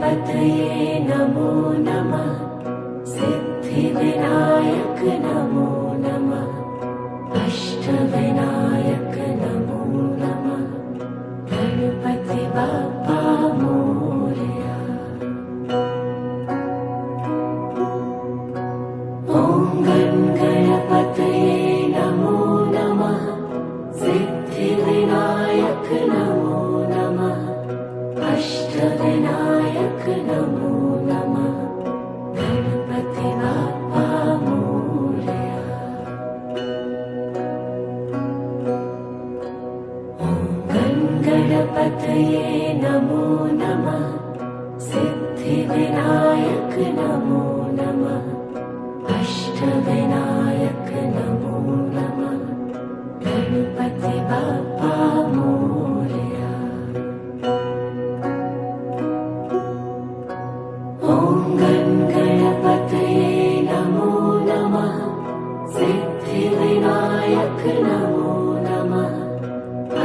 गणपतये नमो नमः। सिद्धिविनायक नमो नमः। अष्टविनायक नमो नमः। गणपति बाप्पा मोरया। ॐ गणपतये नमो नमः। सिद्धिविनायक नमो नमः। अष्टविनायक नमो नमः। गणपति बाप्पा मोरया। ॐ गणपतये नमो नमः। सिद्धिविनायक नमो नमः। अष्टविनायक नमो नमः। गणपति बाप्पा मोरया। ॐ गणपतये नमो नमः। सिद्धिविनायक नमो नमः।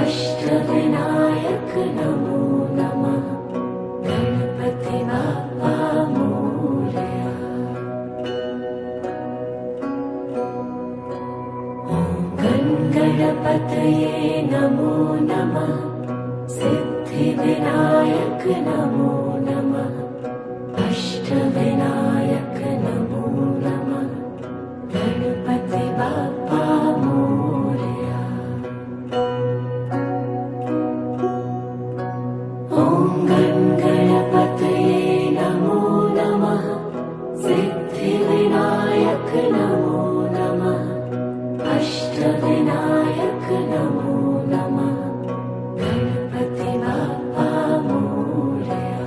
अष्टविनायक नमो नमः। गणपति बाप्पा मोरया। ॐ गणपतये नमो नमः। सिद्धिविनायक नमो नमः। अष्टविनायक नमो नमः। गणपति बाप्पा मोरया। ॐ गणपतये नमो नमः। सिद्धिविनायक नमो नमः। अष्टविनायक नमो नमः। गणपति बाप्पा मोरया।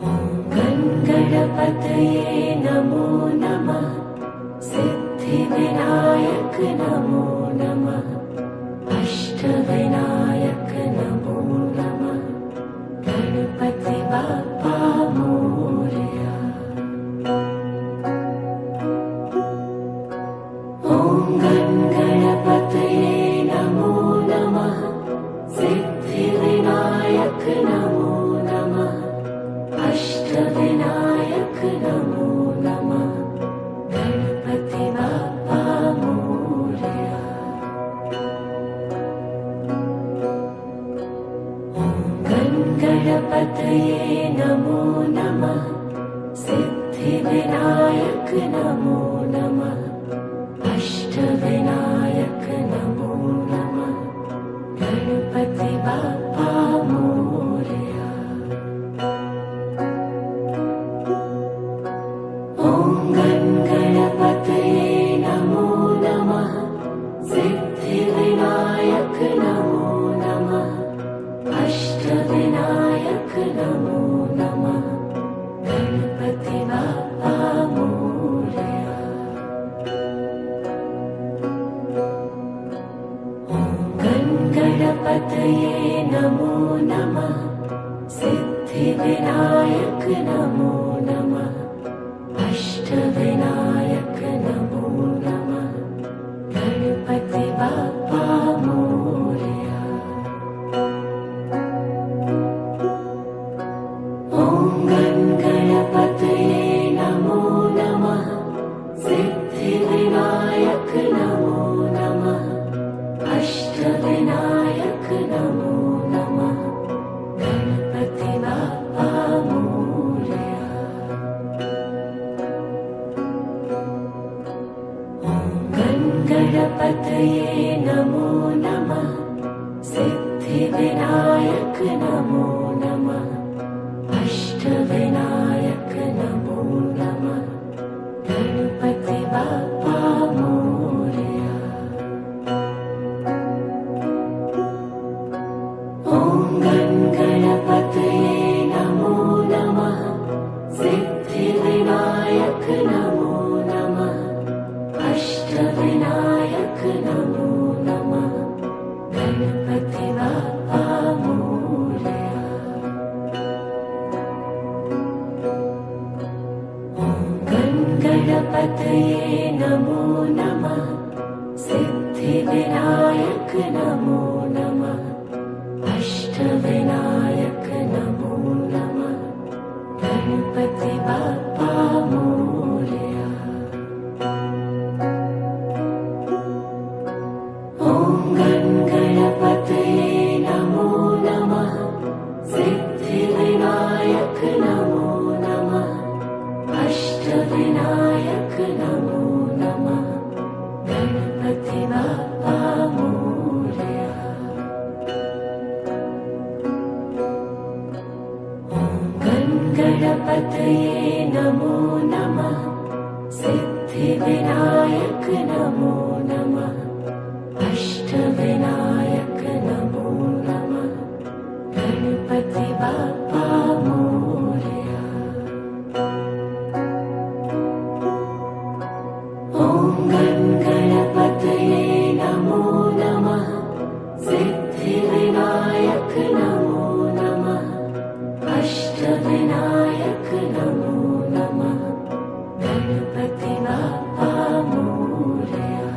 ॐ गणपतये नमो नमः। सिद्धिविनायक नमो नमः। अष्टविनायक नमो नमः। गणपति बाप्पा मोरया। ॐ गणपतये नमो नमः। सिद्धिविनायक नमो नमः। अष्टविनायक नमो नमः। गणपति बाप्पा मोरया। ॐ गणपतये नमो नमः। सिद्धिविनायक नमो नमः। अष्टविनायक नमो नमः। गणपति बाप्पा मोरया। ॐ गणपतये नमो नमः। सिद्धिविनायक नमो नमः। अष्टविनायक नमो नमः। गणपति बाप्पा मोरया। ॐ गणपतये नमो नमः। सिद्धिविनायक नमो नमः। अष्टविनायक नमो नमः। गणपति बाप्पा मोरया। ॐ गणपतये नमो नमः। सिद्धिविनायक नमो नमः। अष्टविनायक नमो नमः। गणपति बाप्पा मोरया। ॐ गणपतये नमो नमः। सिद्धिविनायक नमो नमः। अष्टविनायक नमो नमः। गणपति बाप्पा मोरया। ॐ गणपतये नमो नमः। सिद्धिविनायक नमो नमः। अष्टविनायक नमो नमः। गणपति बाप्पा मोरया। ॐ गणपतये नमो नमः। सिद्धिविनायक नमो नमः। अष्ट गणपतये नमो नमः सिद्धिविनायक नमो नमः अष्टविनायक नमो नमः गणपति बाप्पा मोरया। ॐ गणपतये नमो नमः सिद्धिविनायक नमो नमः अष्टविनायक नमो नमः गणपति बाप्पा मोरया।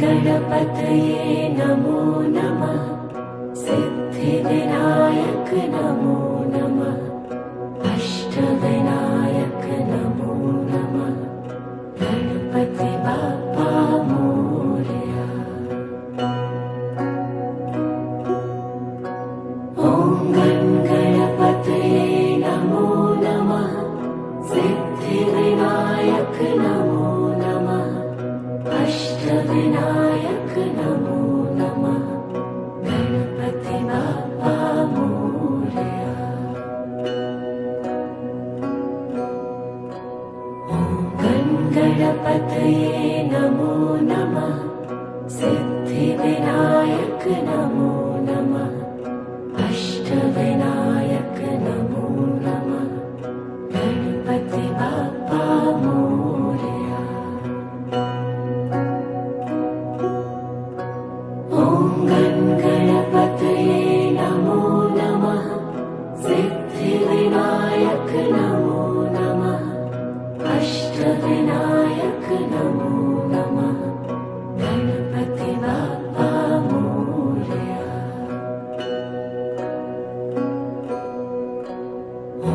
गणपतये नमो नमः सिद्धिविनायक नमो नमः अष्टविनायक नमो नमः गणपति बाप्पा मोरया। ॐ गणपतये नमो नमः सिद्धिविनायक नमो नमः अष्टविनायक नमो नमः गणपति बाप्पा मोरया। गणपतये नमो नमः सिद्धिविनायक नमो नमः अष्टविनायक नमो नमः गणपति बाप्पा मोरया। ॐ गणपतये नमो नमः सिद्धिविनायक नमो नमः अष्टविनायक नमो नमः गणपति बाप्पा मोरया।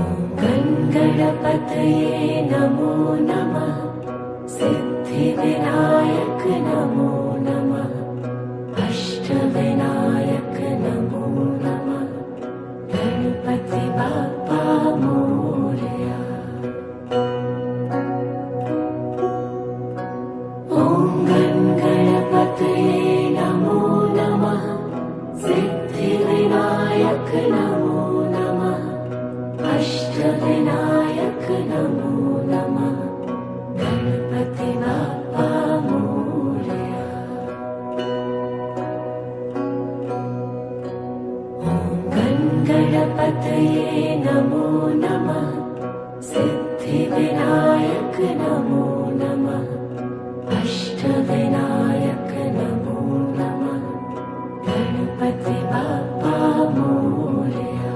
ॐ गणपतये नमो नमः सिद्धिविनायक नमो नमः अष्टविनायक नमो नमः गणपति बाप्पा मोरया। ॐ गणपतये नमो नमः सिद्धिविनायक नमो नमः अष्टविनायक नमो नमः गणपति बाप्पा मोरया। ॐ गणपतये नमो नमः सिद्धिविनायक नमो नमः अष्टविनायक नमो नमः गणपति बाप्पा मोरया।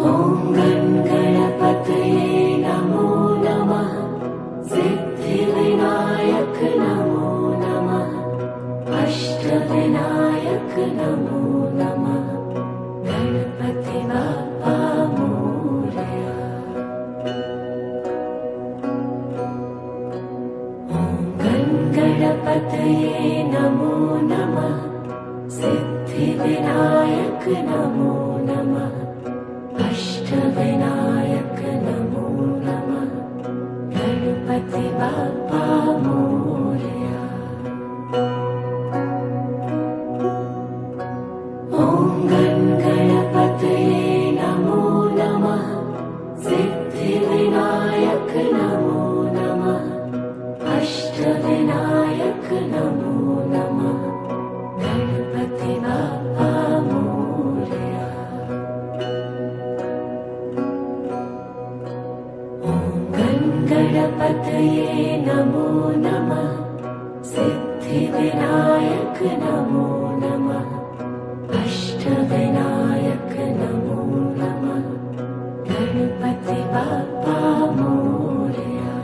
ॐ गणपतये नमो नमः सिद्धिविनायक नमो नमः अष्टविनायक नमो नमः गणपति बाप्पा मोरया। ॐ गणपतये नमो नमः सिद्धिविनायक नमो नमः अष्टविनायक नमो नमः गणपति बाप्पा मोरया। ॐ गणपतये नमो नमः सिद्धिविनायक नमो नमः अष्टविनायक नमो नमः गणपति बाप्पा मोरया। ॐ गणपतये नमो नमः सिद्धिविनायक नमो नमः अष्टविनायक नमो नमः गणपति बाप्पा मोरया।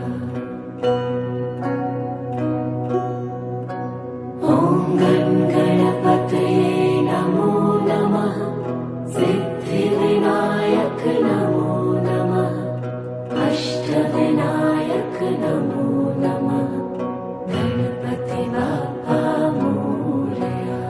ॐ गणपतये नमो नमः सिद्धिविनायक नमो नमः अष्टविनायक नमो नमः गणपति बाप्पा मोरया।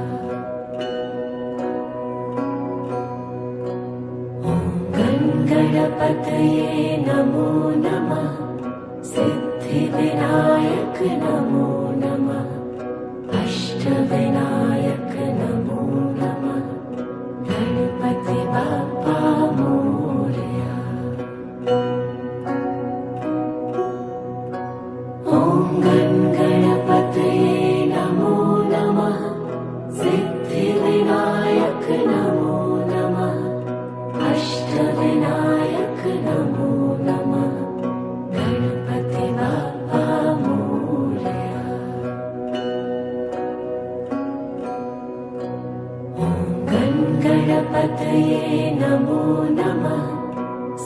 गणपतये नमो नमः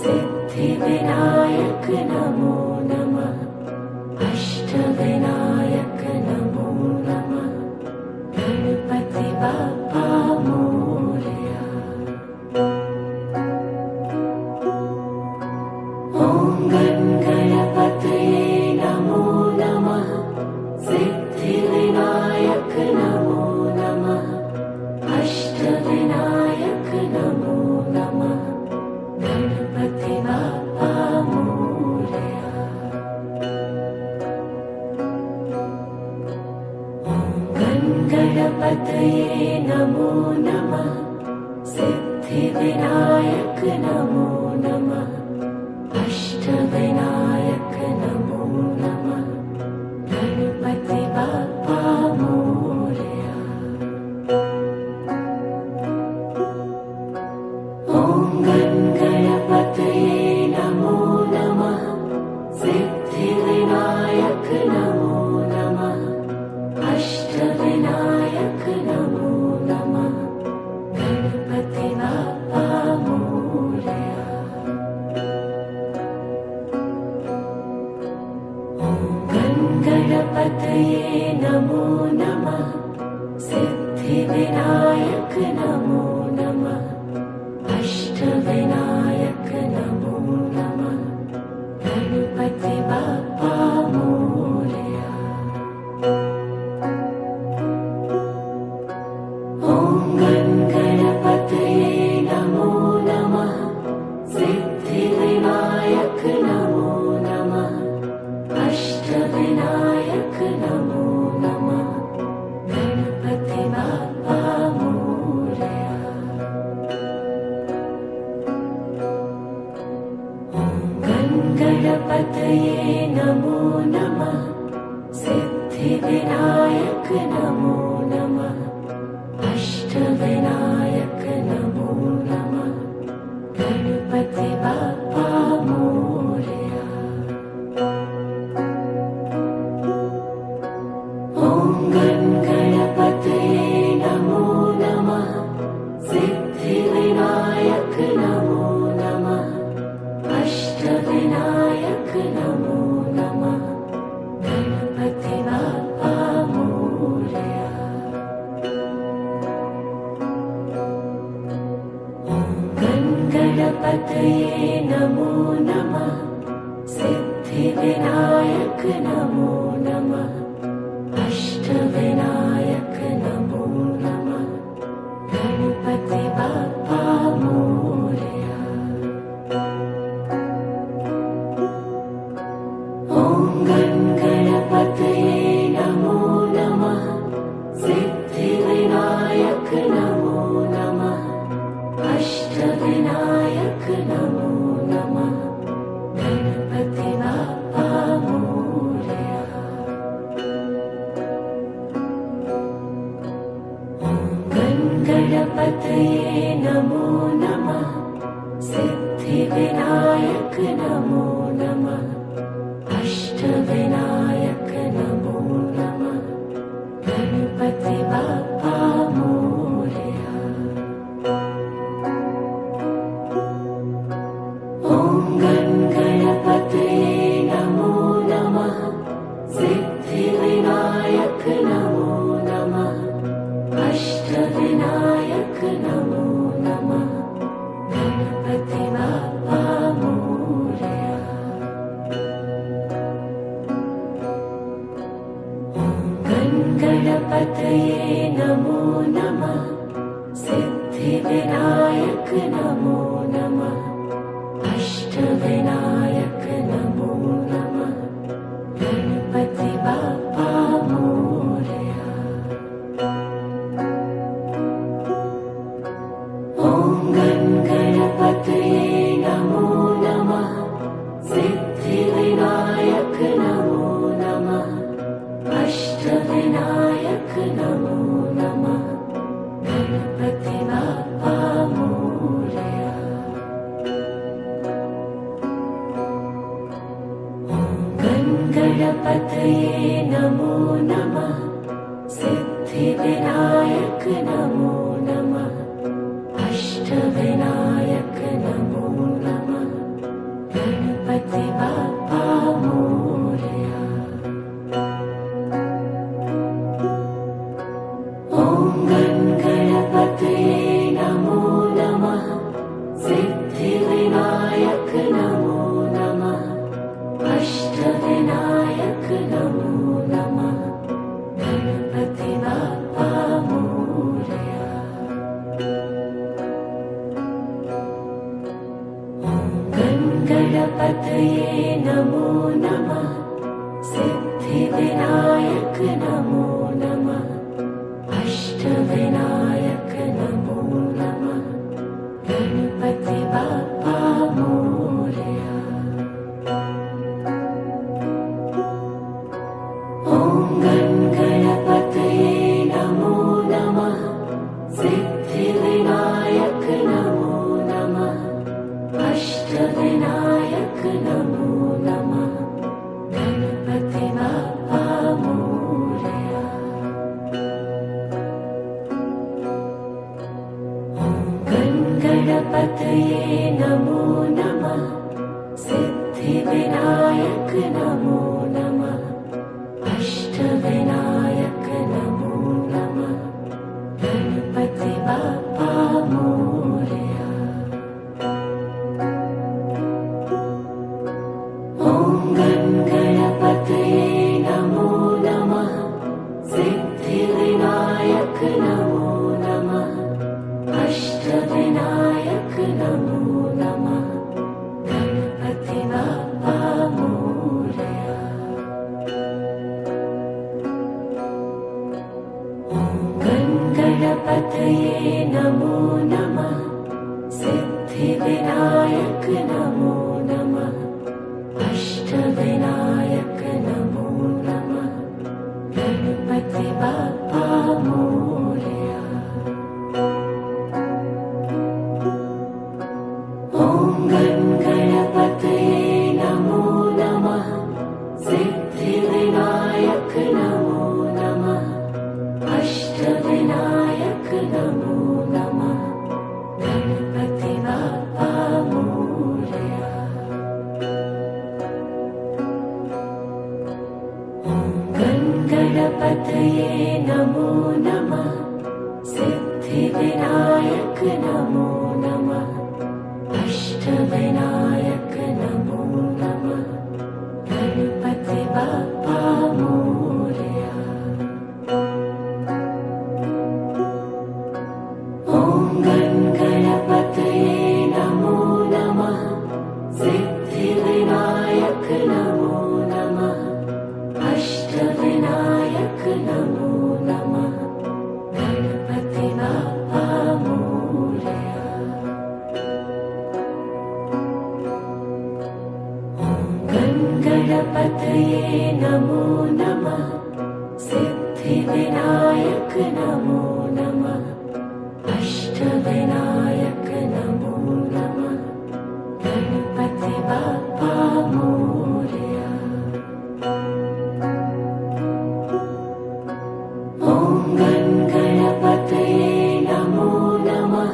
सिद्धिविनायक नमो नमः अष्टविनायक नमो नमः गणपति बाप्पा मोरया। ॐ गणपतये नमो नमः सिद्धिविनायक नमो नमः अष्टविनायक नमो नमः गणपति बाप्पा मोरया। ॐ गणपतये नमो नमः सिद्धिविनायक नमो नमः अष्टविनायक नमो नमः गणपति बाप्पा मोरया। ॐ गणपतये नमो नमः सिद्धिविनायक नमो नमः अष्टविनायक नमो नमः गणपति बाप्पा मोरया। गणपतये नमो नमः सिद्धिविनायक नमो नमः अष्टविनायक नमो नमः गणपति बाप्पा मोरया। ॐ गणपतये नमो नमः सिद्धिविनायक नमो नमः अष्टविनायक नमो नमः गणपति बाप्पा मोरया। ॐ गणपतये नमो नमः सिद्धिविनायक नमो नमः अष्टविनायक नमो नमः गणपति बाप्पा मोरया। ॐ गणपतये नमो नमः सिद्धिविनायक नमो नमः अष्टविनायक नमो नमः गणपति बाप्पा मोरया। ॐ गणपतये नमो नमः सिद्धिविनायक नमो नमः अष्टविनायक नमो नमः गणपति बाप्पा मोरया। ॐ गणपतये नमो नमः सिद्धिविनायक नमो नमः अष्टविनायक नमो नमः गणपति बाप्पा मोरया। गणपतये नमो नमः सिद्धिविनायक नमो नमः अष्टविनायक नमो नमः गणपति बाप्पा मोरया। ॐ गणपतये नमो नमः सिद्धिविनायक नमो नमः अष्टविनायक नमो नमः गणपति बाप्पा मोरया। ॐ गणपतये नमो नमः सिद्धिविनायक नमो नमः अष्टविनायक नमो नमः गणपति बाप्पा मोरया। ॐ गणपतये नमो नमः सिद्धिविनायक नमो नमः अष्टविनायक नमो नमः गणपति बाप्पा मोरया। ॐ गणपतये नमो नमः सिद्धिविनायक नमो नमः ॐ गणपतये नमो नमः सिद्धिविनायक नमो नमः अष्टविनायक नमो नमः गणपति बाप्पा मोरया। गणपतये नमो नमः सिद्धिविनायक नमो नमः अष्टविनायक नमो नमः गणपति बाप्पा मोरया। ॐ गणपतये नमो नमः सिद्धिविनायक नमो नमः अष्टविनायक नमो नमः गणपति बाप्पा मोरया। गणपतये नमो नमः सिद्धिविनायक नमो नमः अष्टविनायक नमो नमः गणपति बाप्पा मोरया। ॐ गणपतये नमो नमः सिद्धिविनायक नमो नमः अष्टविनायक नमो नमः गणपति बाप्पा मोरया। गणपतये नमो नमः सिद्धिविनायक नमो नमः अष्टविनायक नमो नमः गणपति बाप्पा मोरया। ॐ गणपतये नमो नमः सिद्धिविनायक नमो नमः अष्टविनायक नमो नमः गणपति बाप्पा मोरया। गणपतये नमो नमः सिद्धिविनायक नमो नमः अष्टविनायक नमो नमः गणपति बाप्पा मोरया। ॐ गणपतये नमो नमः सिद्धिविनायक नमो नमः अष्टविनायक नमो नमः गणपति बाप्पा मोरया। गणपतये नमो नमः सिद्धिविनायक नमो नमः अष्टविनायक नमो नमः गणपति बाप्पा मोरया। ॐ गणपतये नमो नमः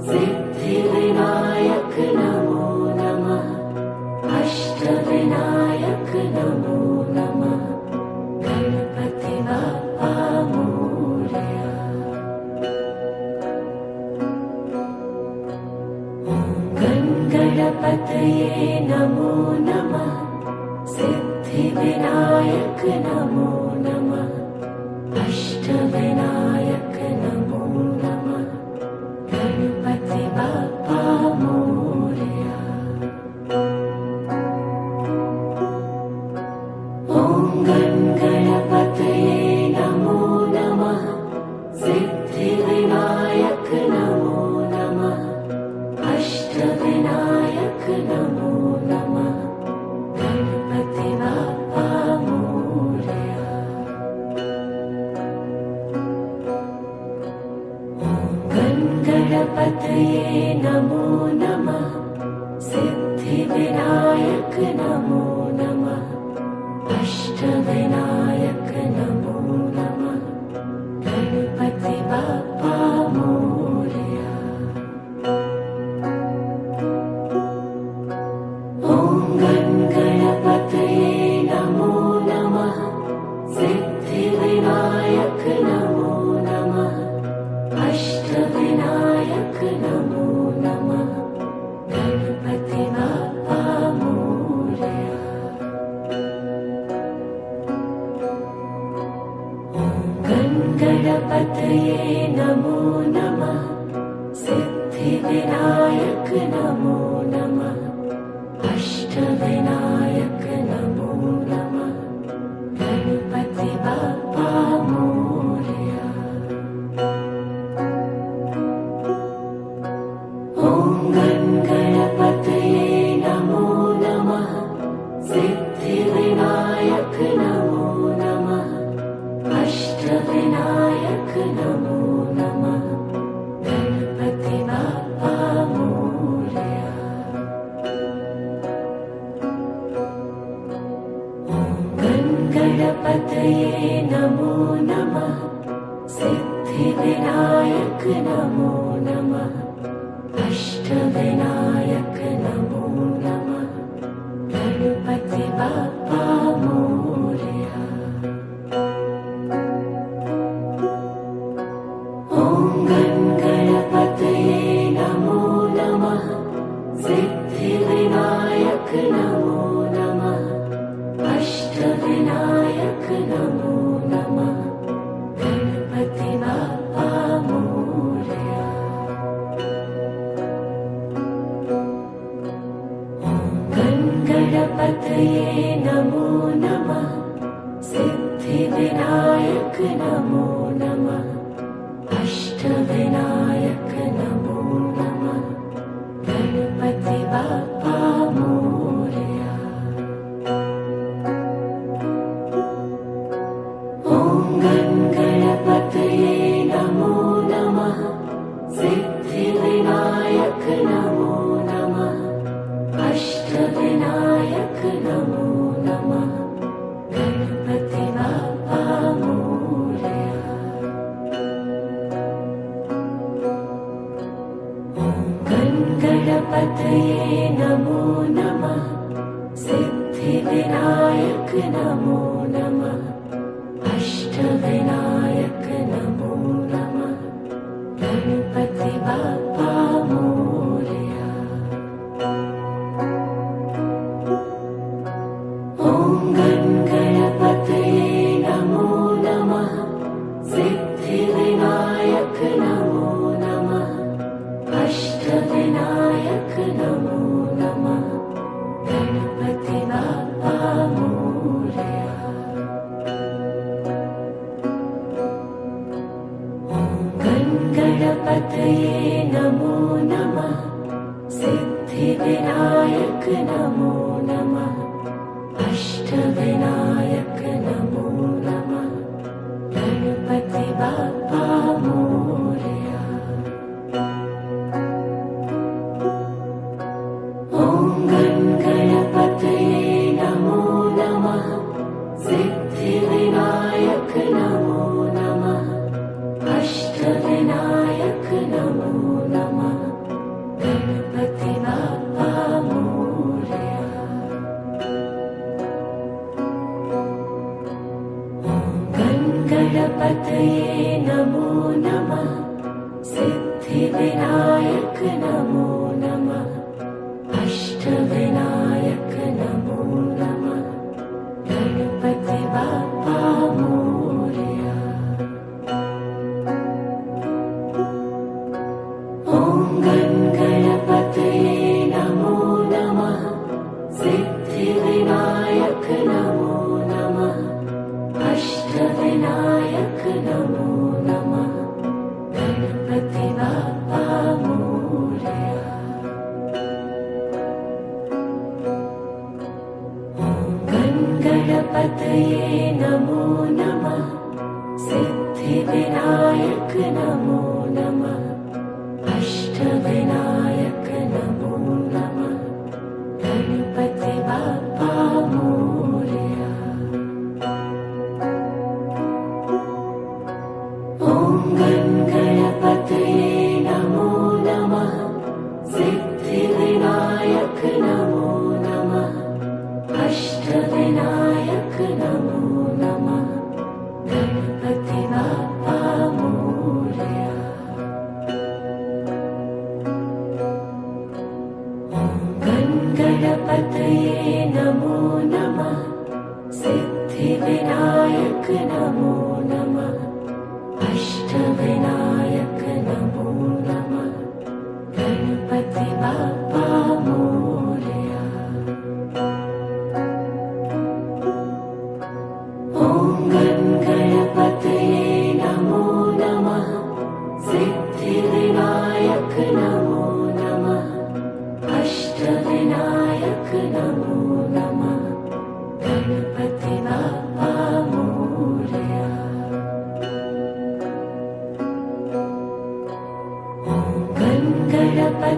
सिद्धिविनायक नमो नमः अष्टविनायक नमो नमः गणपति बाप्पा मोरया। गणपतये नमो नमः सिद्धिविनायक नमो नमः अष्टविनायक नमो नमः गणपति बाप्पा मोरया। ॐ गणपतये नमो नमः सिद्धिविनायक नमो नमः अष्टविनायक नमो नमः गणपति बाप्पा मोरया। गणपतये नमो नमः सिद्धिविनायक नमो नमः अष्टविनायक नमो नमः गणपति बाप्पा मोरया। ॐ गणपतये नमो नमः सिद्धिविनायक नमो नमः गणपतये नमो नमः सिद्धिविनायक नमो नमः अष्टविनायक नमो नमः गणपति बाप्पा मोरया। ॐ गणपतये नमो नमः सिद्धिविनायक नमो नमः अष्टविनायक नमो नमः गणपति बाप्पा मोरया। गणपतये नमो नमः सिद्धिविनायक नमो नमः अष्टविनायक नमो नमः गणपति बाप्पा मोरया। ॐ गणपतये नमो नमः सिद्धिविनायक नमो नमः अष्टविनायक नमो नमः गणपति बाप्पा मोरया। गणपतये नमो नमः सिद्धिविनायक नमो नमः अष्टविनायक नमो नमः गणपति बाप्पा मोरया। ॐ गणपतये नमो नमः सिद्धिविनायक नमो नमः अष्टविनायक नमो नमः गणपति बाप्पा मोरया। गणपतये नमो नमः सिद्धिविनायक नमो नमः अष्टविनायक नमो नमः गणपति बाप्पा मोरया। ॐ गणपतये नमो नमः सिद्धिविनायक नमो नमः अष्टविनायक नमो नमः गणपति बाप्पा मोरया। गणपतये नमो नमः सिद्धिविनायक नमो नमः अष्टविनायक नमो नमः गणपति बाप्पा मोरया। ॐ गणपतये नमो नमः सिद्धिविनायक नमो नमः अष्टविनायक नमो नमः गणपति बाप्पा मोरया। गणपतये नमो नमः सिद्धिविनायक नमो नमः अष्टविनायक नमो नमः गणपति बाप्पा मोरया। ॐ गणपतये नमो नमः सिद्धिविनायक नमो नमः अष्टविनायक नमो नमः गणपति बाप्पा मोरया। गणपतये नमो नमः सिद्धिविनायक नमो नमः अष्टविनायक नमो नमः गणपति बाप्पा मोरया। ॐ गणपतये नमो नमः सिद्धिविनायक नमो नमः अष्टविनायक नमो नमः गणपति बाप्पा मोरया।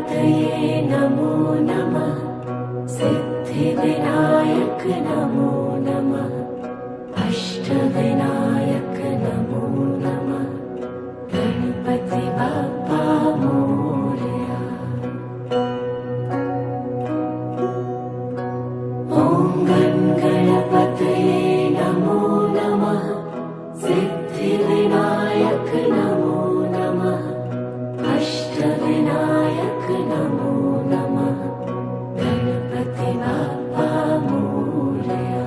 गणपतये नमो नमः सिद्धिविनायक नमो नमः अष्टविनायक नमो नमः गणपति बाप्पा मोरया। ॐ गणपतये नमो नमः सिद्धिविनायक नमो नमः अष्टविनायक नमो नमः गणपति बाप्पा मोरया।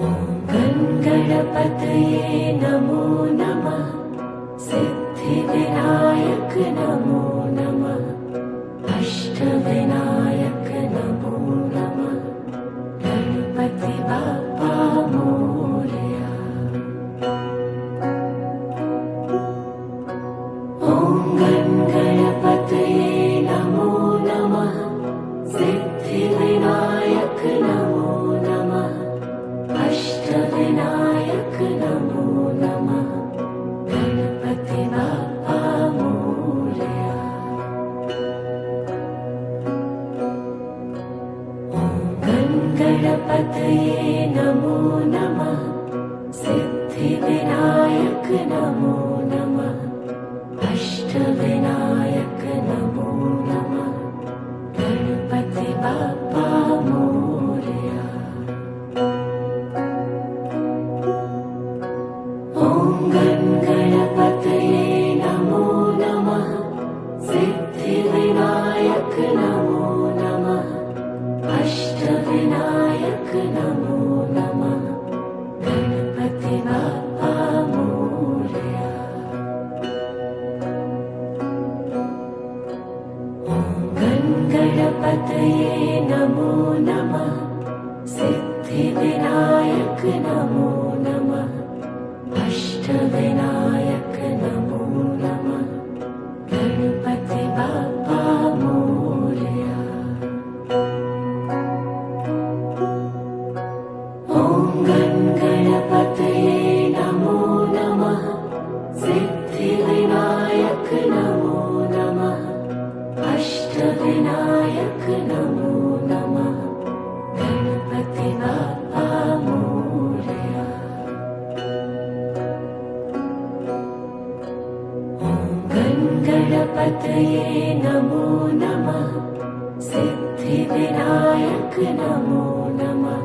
ॐ गणपतये नमो नमः सिद्धिविनायक नमो नमः अष्टविनायक नमो नमः गणपति बाप्पा मोरया। ॐ गणपतये नमो नमः सिद्धिविनायक नमो नमः अष्टविनायक नमो नमः गणपति बाप्पा मोरया। ॐ गणपतये नमो नमः सिद्धिविनायक नमो नमः अष्टविनायक नमो नमः गणपति बाप्पा मोरया। ॐ गणपतये नमो नमः सिद्धिविनायक नमो नमः अष्टविनायक नमो नमः गणपति बाप्पा मोरया। ॐ गणपतये नमो नमः सिद्धिविनायक नमो नमः अष्टविनायक नमो नमः गणपति बाप्पा मोरया। ॐ गणपतये नमो नमः सिद्धिविनायक नमो नमः अष्टविनायक नमो नमः गणपति बाप्पा मोरया। ॐ गणपतये नमो नमः सिद्धिविनायक नमो नमः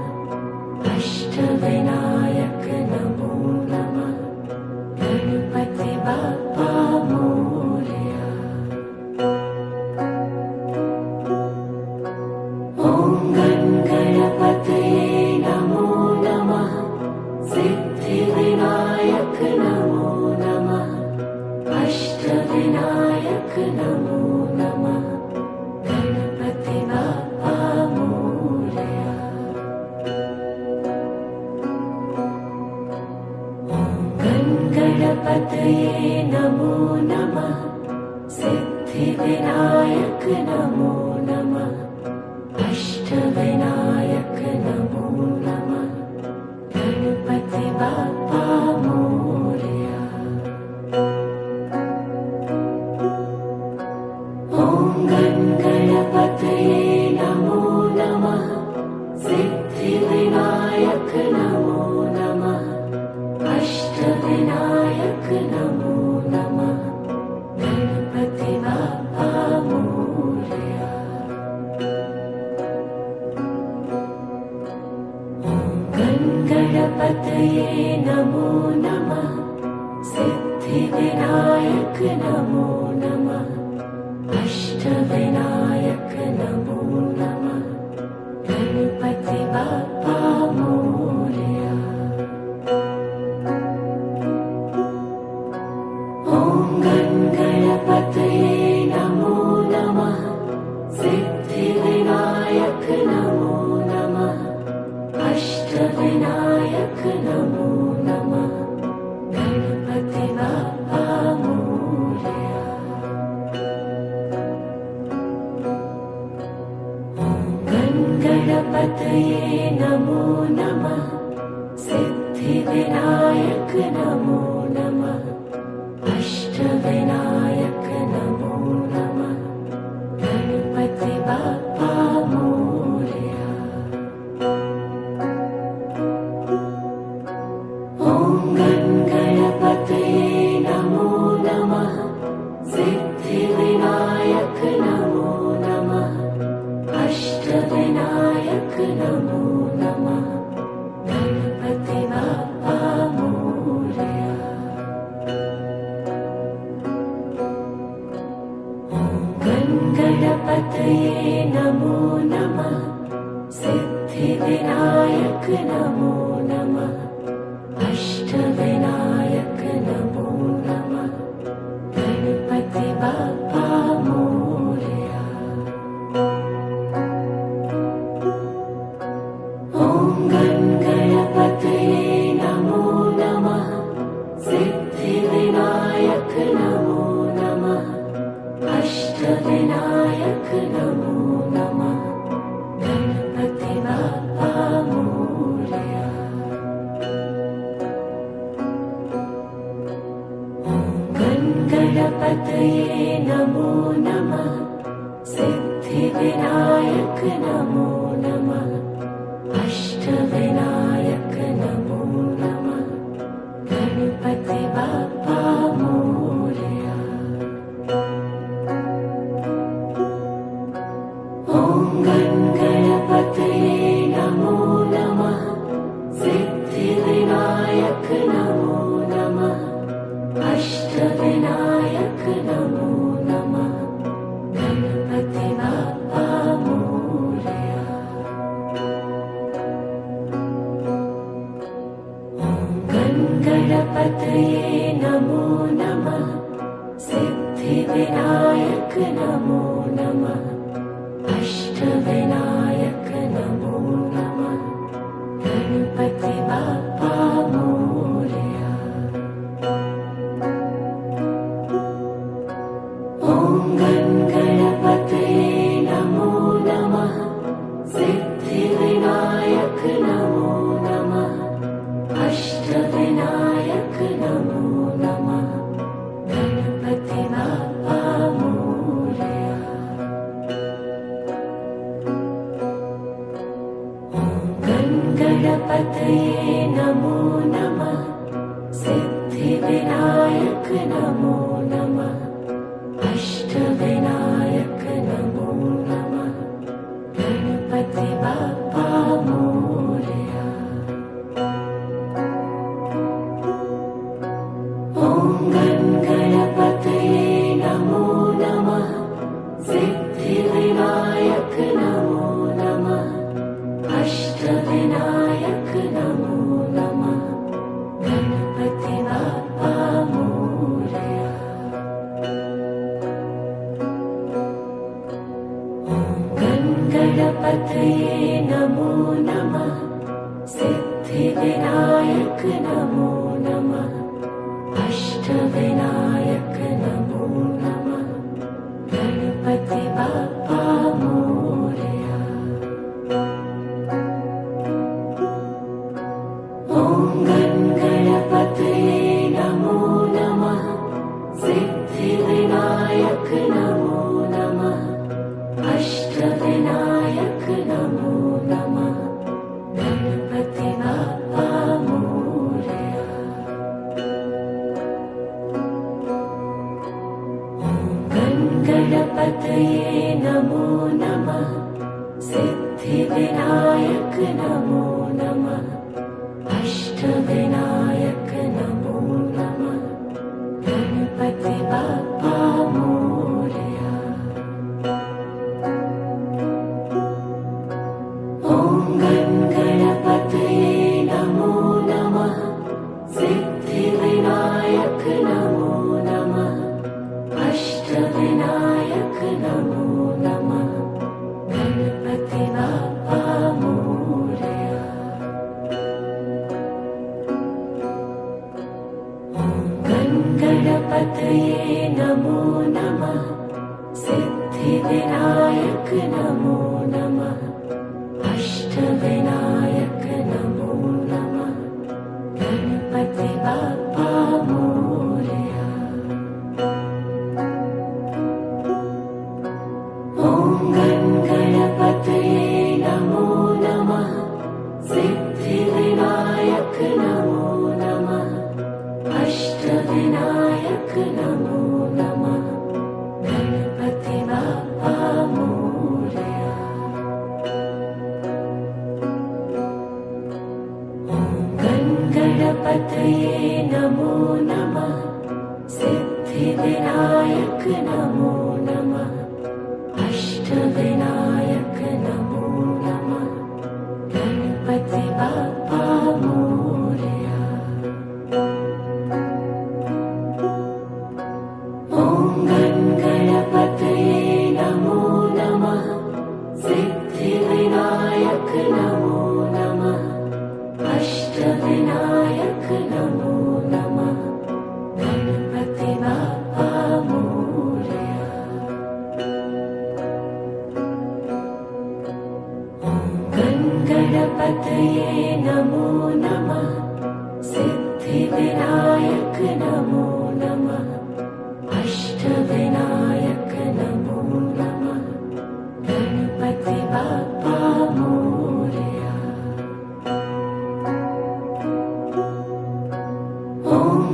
अष्टविनायक नमो नमः गणपति बाप्पा मोरया। ॐ गणपतये नमो नमः सिद्धिविनायक नमो नमः अष्टविनायक नमो नमः गणपति बाप्पा मोरया। ॐ गणपतये नमो नमः सिद्धिविनायक नमो नमः अष्टविनायक नमो नमः गणपति बाप्पा मोरया। ॐ गणपतये नमो नमः सिद्धिविनायक नमो नमः अष्टविनायक नमो नमः गणपति बाप्पा मोरया। ॐ गणपतये नमो नमः सिद्धिविनायक नमो नमः अष्टविनायक नमो नमः गणपति बाप्पा मोरया। ॐ गणपतये नमो नमः सिद्धिविनायक नमो नमः अष्टविनायक नमो नमः गणपति बाप्पा मोरया। ॐ गणपतये नमो नमः सिद्धिविनायक नमो नमः अष्ट गणपतये नमो नमः सिद्धिविनायक नमो नमः अष्टविनायक नमो नमः गणपति बाप्पा मोरया। ॐ गणपतये नमो नमः सिद्धिविनायक नमो नमः अष्टविनायक नमो नमः गणपति बाप्पा मोरया। ॐ गणपतये नमो नमः सिद्धिविनायक नमो नमः अष्टविनायक नमो नमः गणपति बाप्पा मोरया। ॐ गणपतये नमो नमः सिद्धिविनायक नमो नमः अष्टविनायक नमो नमः गणपति बाप्पा मोरया। ॐ गणपतये नमो नमः सिद्धिविनायक नमो नमः अष्टविनायक नमो नमः गणपति बाप्पा मोरया। ॐ गणपतये नमो नमः सिद्धिविनायक नमो नमः अष्टविनायक नमो नमः गणपति बाप्पा मोरया। ॐ गणपतये नमो नमः सिद्धिविनायक नमो नमः अष्टविनायक नमो नमः गणपति बाप्पा मोरया। ॐ गणपतये नमो नमः सिद्धिविनायक नमो नमः अष्टविनायक नमो नमः गणपति बाप्पा मोरया। ॐ गणपतये नमो नमः सिद्धिविनायक नमो नमः अष्टविनायक नमो नमः गणपति बाप्पा मोरया। ॐ गणपतये नमो नमः सिद्धिविनायक नमो नमः अष्टविनायक नमो नमः गणपति बाप्पा मोरया। ॐ गणपतये नमो नमः सिद्धिविनायक नमो नमः अष्टविनायक नमो नमः गणपति बाप्पा मोरया। ॐ गणपतये नमो नमः सिद्धिविनायक नमो नमः अष्टविनायक नमो नमः गणपति बाप्पा मोरया। ॐ गणपतये नमो नमः सिद्धिविनायक नमो नमः अष्टविनायक नमो नमः गणपति बाप्पा मोरया। ॐ गणपतये नमो नमः सिद्धिविनायक नमो नमः अष्टविनायक नमो नमः गणपति बाप्पा मोरया। ॐ गणपतये नमो नमः सिद्धिविनायक नमो नमः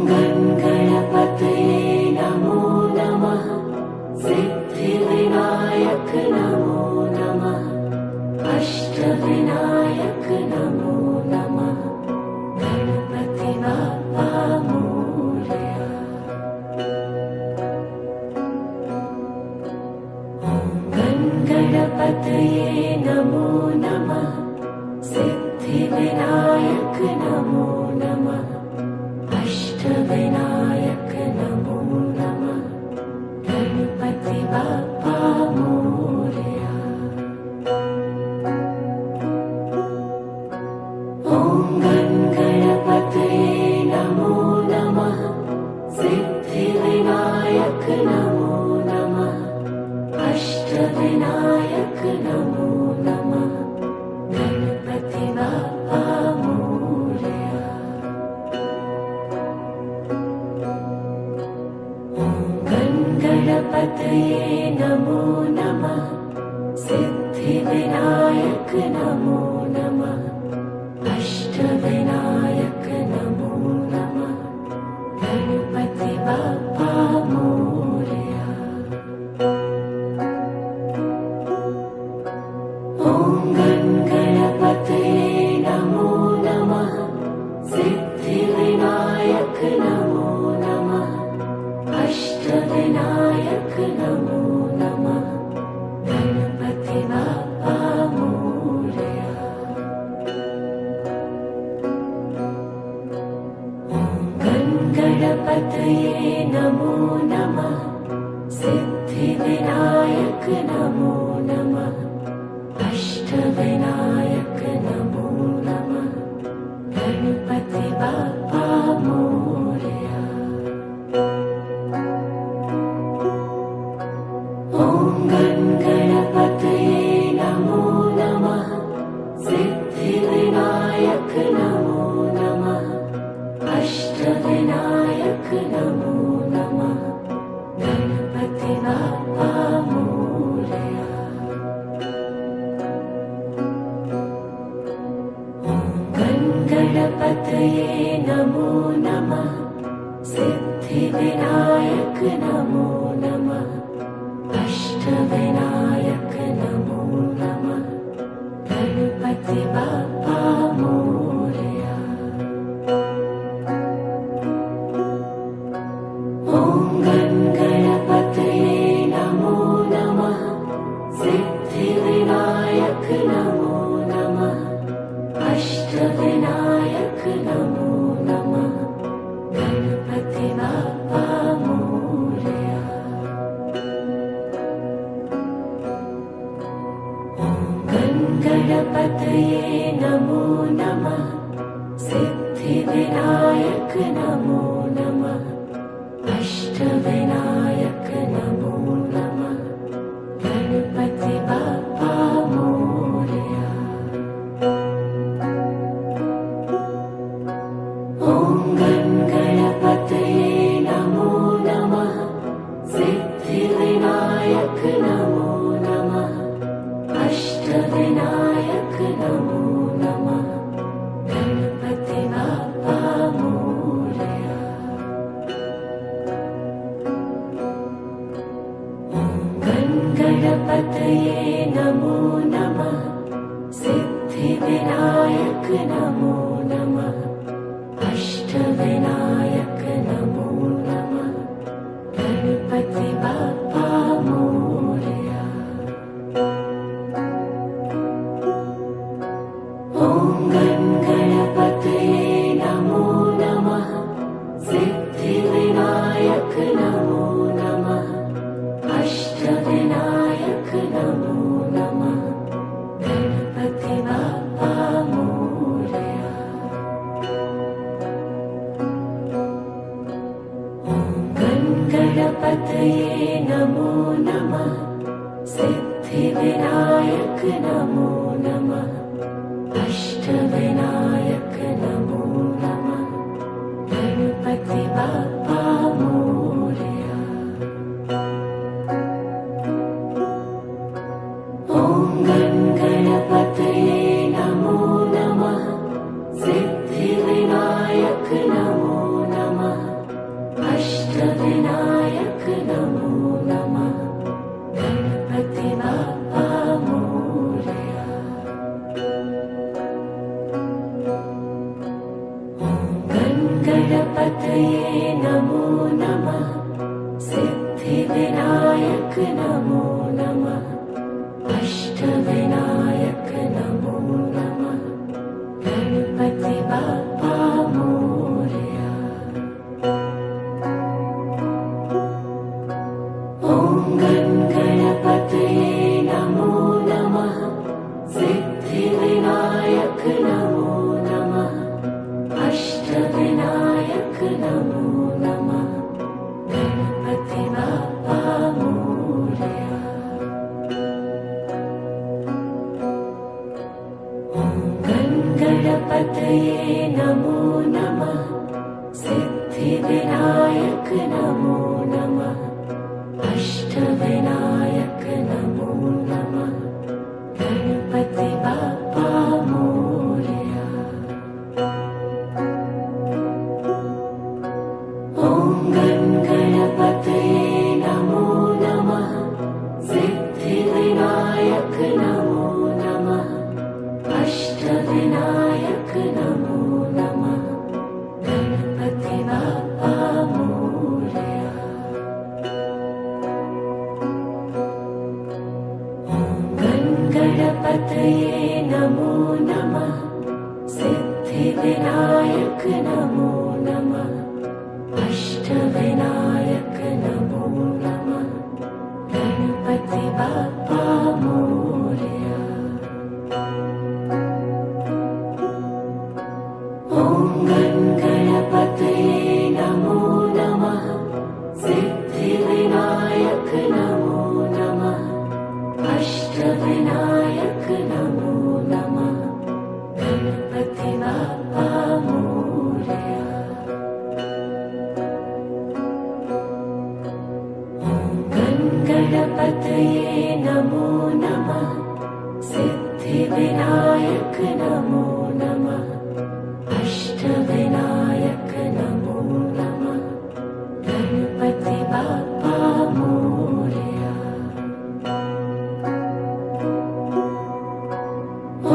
गण गणपतये नमो नमः। सिद्धिविनायक नमो नमः। अष्टविनायक नमो नमः। गणपति बाप्पा मोरया। गण गणपतये नमो नमः। सिद्धिविनायक नमो नमः। अष्टविनायक नमो नमः। गणपति बाप्पा मोरया। ॐ गण गणपतये नमो नमः। सिद्धिविनायक नमो नमः। अष्टविनायक नमो नमः। गणपति बाप्पा मोरया। गण गणपतये नमो नमः। सिद्धिविनायक नमो नमः। अष्टविनायक नमो नमः। गणपति बाप्पा मोरया। ॐ गण गणपतये नमो नमः। सिद्धिविनायक नमो नमः। अष्टविनायक नमो नमः। गणपति बाप्पा मोरया। गण गणपतये नमो नमः। सिद्धिविनायक नमो नमः। अष्टविनायक नमो नमः। गणपति बाप्पा मोरया। ॐ गण गणपतये नमो नमः। सिद्धिविनायक नमो नमः। अष्टविनायक नमो नमः। गणपति बाप्पा मोरया। गण गणपतये नमो नमः। सिद्धिविनायक नमो नमः। अष्टविनायक नमो नमः। गणपति बाप्पा मोरया। ॐ गण गणपतये नमो नमः। सिद्धिविनायक नमो नमः। अष्टविनायक नमो नमः। गणपति बाप्पा मोरया। गण गणपतये नमो नमः। सिद्धिविनायक नमो नमः। अष्टविनायक नमो नमः। गणपति बाप्पा मोरया। ॐ गण गणपतये नमो नमः। सिद्धिविनायक नमो नमः। अष्टविनायक नमो नमः। गणपति बाप्पा मोरया। गण गणपतये नमो नमः। सिद्धिविनायक नमो नमः। अष्टविनायक नमो नमः। गणपति बाप्पा मोरया। ॐ गण गणपतये नमो नमः। सिद्धिविनायक नमो नमः। अष्टविनायक नमो नमः। गणपति बाप्पा मोरया। गण गणपतये नमो नमः। सिद्धिविनायक नमो नमः। अष्टविनायक नमो नमः। गणपति बाप्पा मोरया। ॐ गण गणपतये नमो नमः। सिद्धिविनायक नमो नमः। गणपतये नमो नमः सिद्धिविनायक नमो नमः अष्टविनायक नमो नमः गणपति बाप्पा मोरया। ॐ गणपतये नमो नमः सिद्धिविनायक नमो नमः अष्टविनायक नमो नमः गणपति बाप्पा मोरया। ॐ गणपतये नमो नमः सिद्धिविनायक नमो नमः अष्टविनायक नमो नमः गणपति बाप्पा मोरया। ॐ गणपतये नमो नमः सिद्धिविनायक नमो नमः अष्टविनायक नमो नमः गणपति बाप्पा मोरया। ॐ गणपतये नमो नमः सिद्धिविनायक नमो नमः अष्टविनायक नमो नमः गणपति बाप्पा मोरया। ॐ गणपतये नमो नमः सिद्धिविनायक नमो नमः अष्टविनायक नमो नमः गणपति बाप्पा मोरया। ॐ गणपतये नमो नमः सिद्धिविनायक नमो नमः अष्टविनायक नमो नमः गणपति बाप्पा मोरया।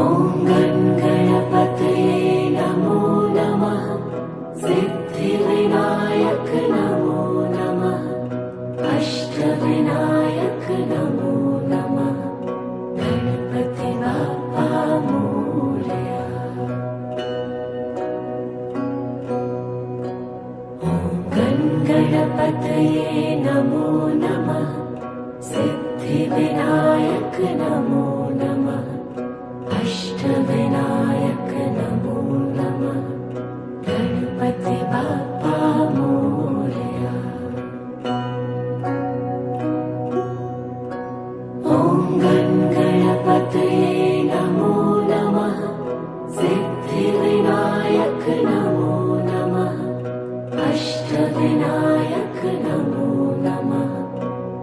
ॐ गणपतये नमो नमः सिद्धिविनायक नमो नमः अष्टविनायक नमो नमः गणपति बाप्पा मोरया। ॐ गणपतये नमो नमः सिद्धिविनायक नमो नमः अष्टविनायक नमो नमः गणपति बाप्पा मोरया। ॐ गणपतये नमो नमः सिद्धिविनायक नमो नमः अष्टविनायक नमो नमः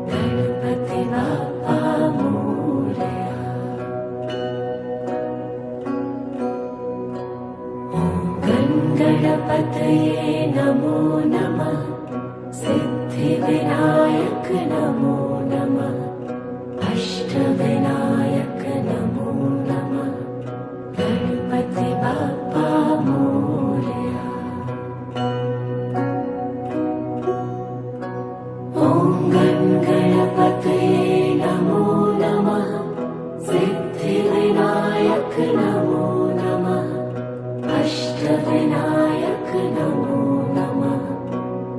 गणपति बाप्पा मोरया। ॐ गणपतये नमो नमः सिद्धिविनायक नमो नमः अष्टविनायक नमो नमः गणपति बाप्पा मोरया। ॐ गणपतये नमो नमः सिद्धिविनायक नमो नमः अष्टविनायक नमो नमः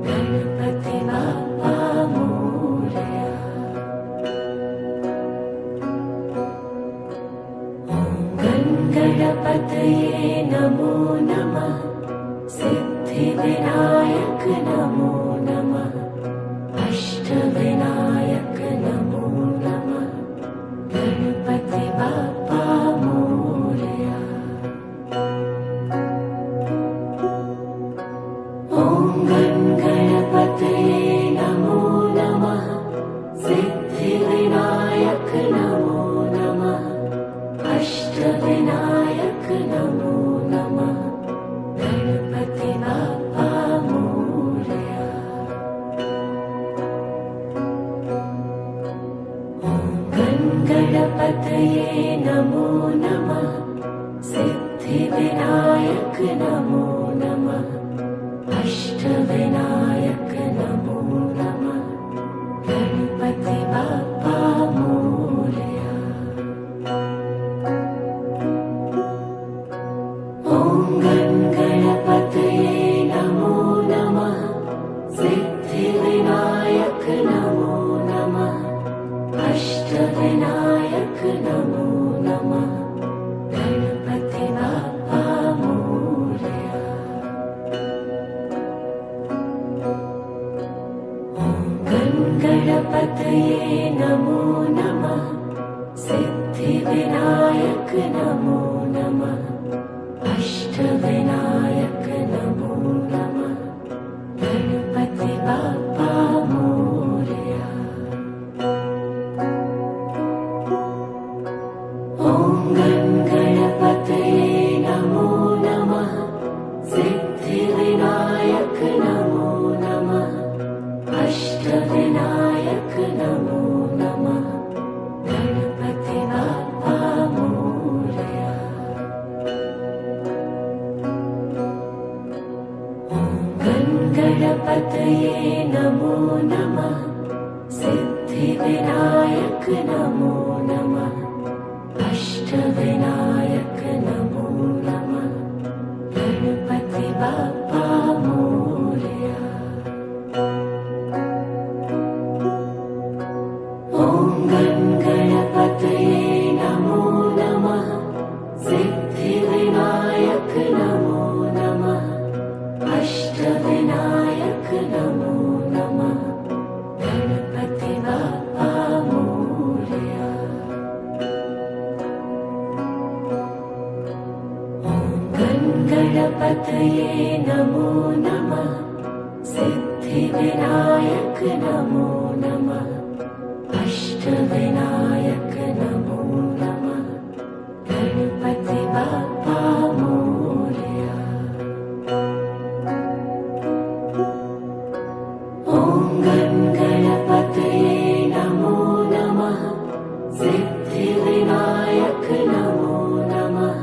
गणपति बाप्पा मोरया। ॐ गणपतये नमो नमः सिद्धिविनायक नमो नमः अष्टविनायक नमो नमः गणपति बाप्पा मोरया। ॐ गणपतये नमो नमः सिद्धिविनायक नमो नमः अष्टविनायक नमो नमः गणपति बाप्पा मोरया। ॐ गणपतये नमो नमः सिद्धिविनायक नमो नमः गणपतये नमो नमः सिद्धिविनायक नमो नमः अष्टविनायक नमो नमः गणपति बाप्पा मोरया। ॐ गणपतये नमो नमः सिद्धिविनायक नमो नमः अष्टविनायक नमो नमः गणपति बाप्पा मोरया। ॐ गणपतये नमो नमः सिद्धिविनायक नमो नमः अष्टविनायक नमो नमः गणपति बाप्पा मोरया। ॐ गणपतये नमो नमः सिद्धिविनायक नमो नमः अष्टविनायक नमो नमः गणपति बाप्पा मोरया। ॐ गणपतये नमो नमः सिद्धिविनायक नमो नमः अष्टविनायक नमो नमः गणपति बाप्पा मोरया। ॐ गणपतये नमो नमः सिद्धिविनायक नमो नमः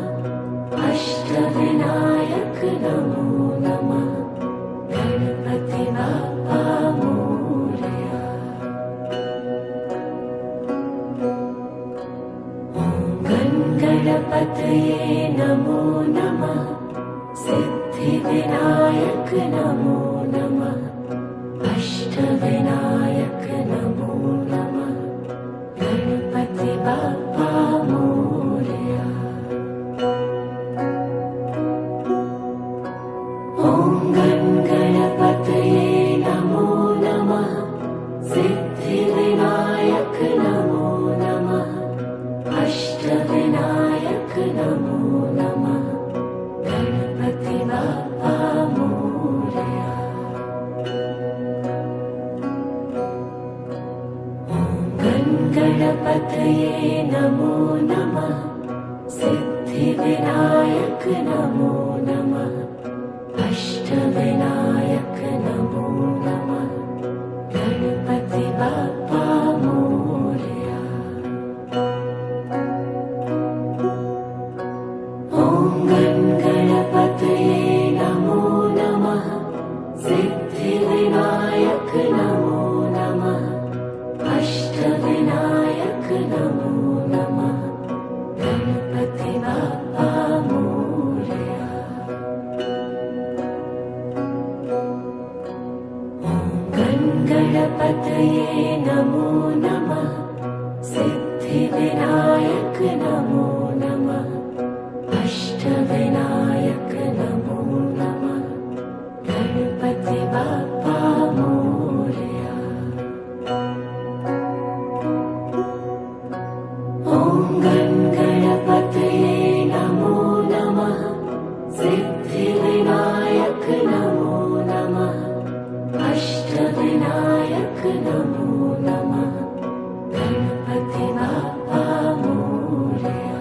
अष्टविनायक नमो नमः गणपति बाप्पा मोरया। ॐ गणपतये नमो नमः सिद्धिविनायक नमो नमः अष्टविनायक नमो नमः गणपति बाप्पा मोरया। ॐ गणपतये नमो नमः सिद्धिविनायक नमो नमः अष्टविनायक नमो नमः गणपति बाप्पा मोरया। ॐ गणपतये नमो नमः सिद्धिविनायक नमो नमः अष्टविनायक नमो नमः गणपति बाप्पा मोरया। ॐ गणपतये नमो नमः सिद्धिविनायक नमो नमः अष्टविनायक नमो नमः गणपति बाप्पा मोरया। ॐ गणपतये नमो नमः सिद्धिविनायक नमो नमः अष्टविनायक नमो नमः गणपति बाप्पा मोरया। ॐ गणपतये नमो नमः सिद्धिविनायक नमो नमः अष्टविनायक नमो नमः गणपति बाप्पा मोरया।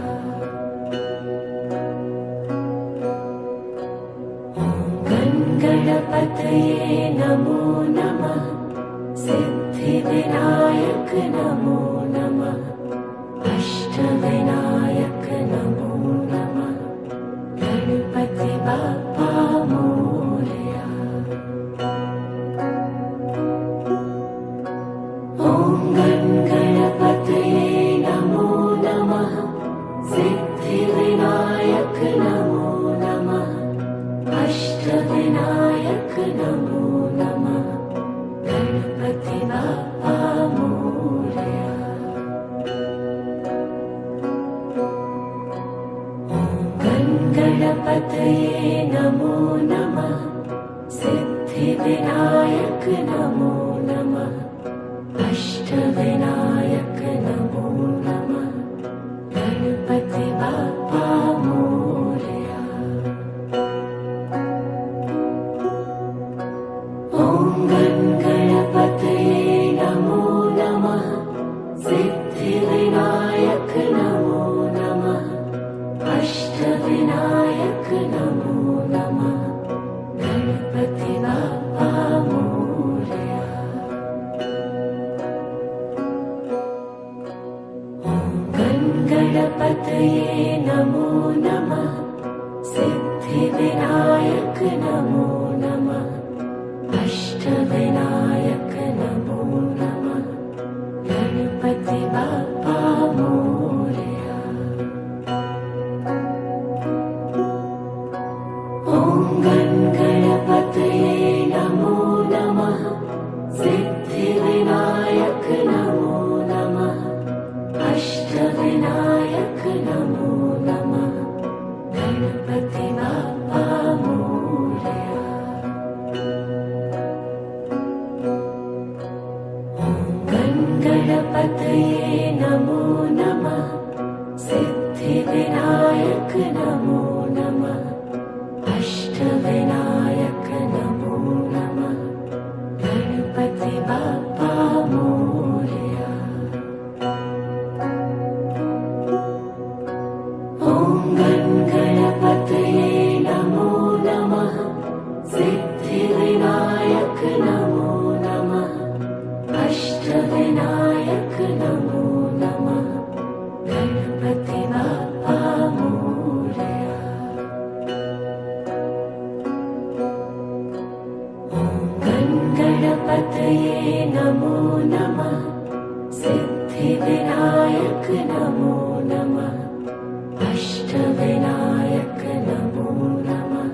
ॐ गणपतये नमो नमः सिद्धिविनायक नमो नमः अष्टविनायक नमो नमः गणपति बाप्पा मोरया। ॐ गणपतये नमो नमः सिद्धिविनायक नमो नमः अष्टविनायक नमो नमः गणपति बाप्पा मोरया। ॐ गणपतये नमो नमः सिद्धिविनायक नमो नमः अष्ट अष्टविनायक नमो नमः। गणपति बाप्पा मोरया। ॐ गणपतये नमो नमः। सिद्धिविनायक नमो नमः। अष्टविनायक नमो नमः। गणपति बाप्पा मोरया। ॐ गणपतये नमो नमः। सिद्धिविनायक नमो नमः। अष्टविनायक नमो नमः। गणपति बाप्पा मोरया। ॐ गणपतये नमो नमः। सिद्धिविनायक नमो नमः। अष्टविनायक नमो नमः। गणपति बाप्पा मोरया। ॐ गणपतये नमो नमः। सिद्धिविनायक नमो नमः। अष्टविनायक नमो नमः। गणपति बाप्पा मोरया। ॐ गणपतये नमो नमः। सिद्धिविनायक नमो नमः। अष्टविनायक नमो नमः। गणपति बाप्पा मोरया। ॐ गणपतये नमो नमः। सिद्धिविनायक नमो नमः। अष्टविनायक नमो नमः।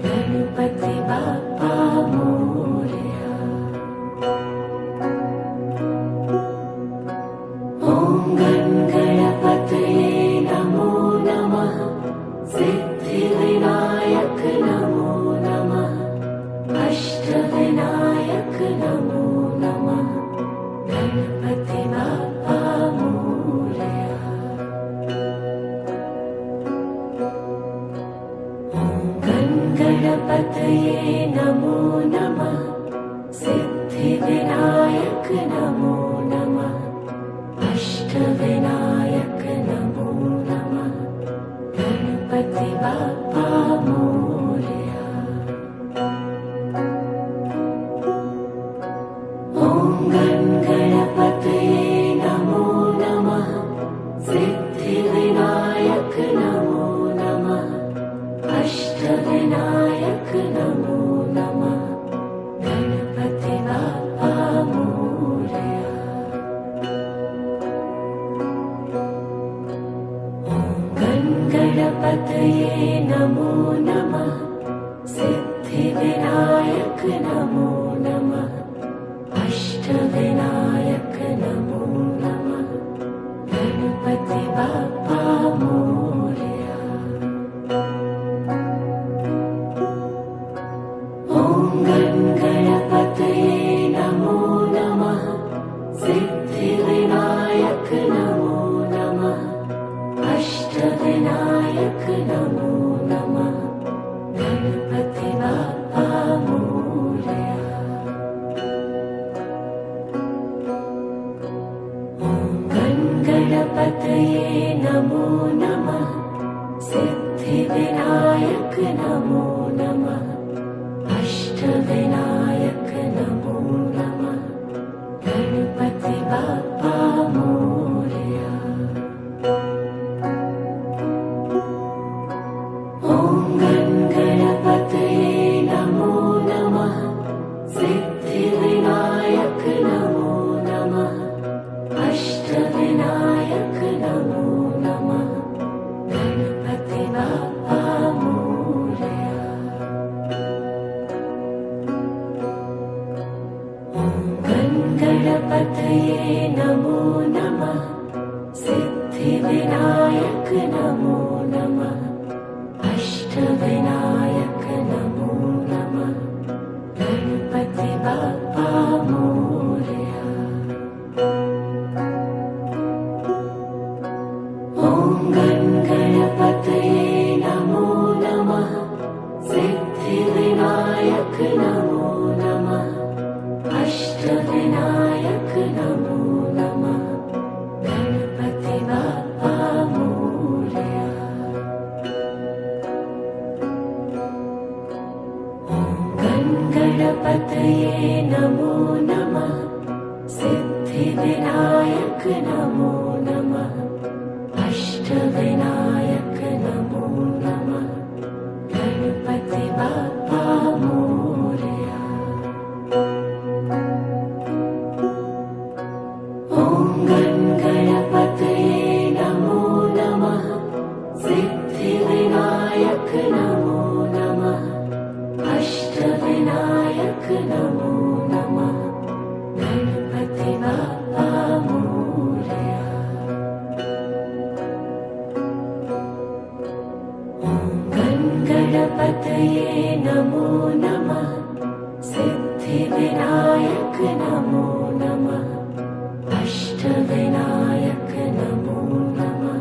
गणपति बाप्पा मोरया। ॐ गणपतये नमो नमः। सिद्धिविनायक नमो नमः। अष्टविनायक नमो नमः। गणपति बाप्पा मोरया। ॐ गणपतये नमो नमः। सिद्धिविनायक नमो नमः। अष्टविनायक नमो नमः। गणपति बाप्पा मोरया। ॐ गणपतये नमो नमः। सिद्धिविनायक नमो नमः। अष्टविनायक नमो नमः। गणपति बाप्पा मोरया। ॐ गणपतये नमो नमः। सिद्धिविनायक नमो नमः। अष्टविनायक नमो नमः। गणपति बाप्पा मोरया। ॐ गणपतये नमो नमः। सिद्धिविनायक नमो नमः। अष्टविनायक नमो नमः। गणपति बाप्पा मोरया। ॐ गणपतये नमो नमः। सिद्धिविनायक नमो नमः। अष्टविनायक नमो नमः। गणपति बाप्पा मोरया। ॐ गणपतये नमो नमः। सिद्धिविनायक नमो नमः। अष्टविनायक नमो नमः। गणपति बाप्पा मोरया। ॐ गणपतये नमो नमः। सिद्धिविनायक नमो नमः। अष्टविनायक नमो नमः। गणपति बाप्पा मोरया। सिद्धिविनायक नमो नमः अष्टविनायक नमो नमः गणपति बाप्पा मोरया। गणपतये नमो नमः सिद्धिविनायक नमो नमः अष्टविनायक नमो नमः गणपति बाप्पा मोरया। ॐ गणपतये नमो नमः सिद्धिविनायक नमो नमः अष्टविनायक नमो नमः गणपति बाप्पा मोरया। गणपतये नमो नमः सिद्धिविनायक नमो नमः अष्टविनायक नमो नमः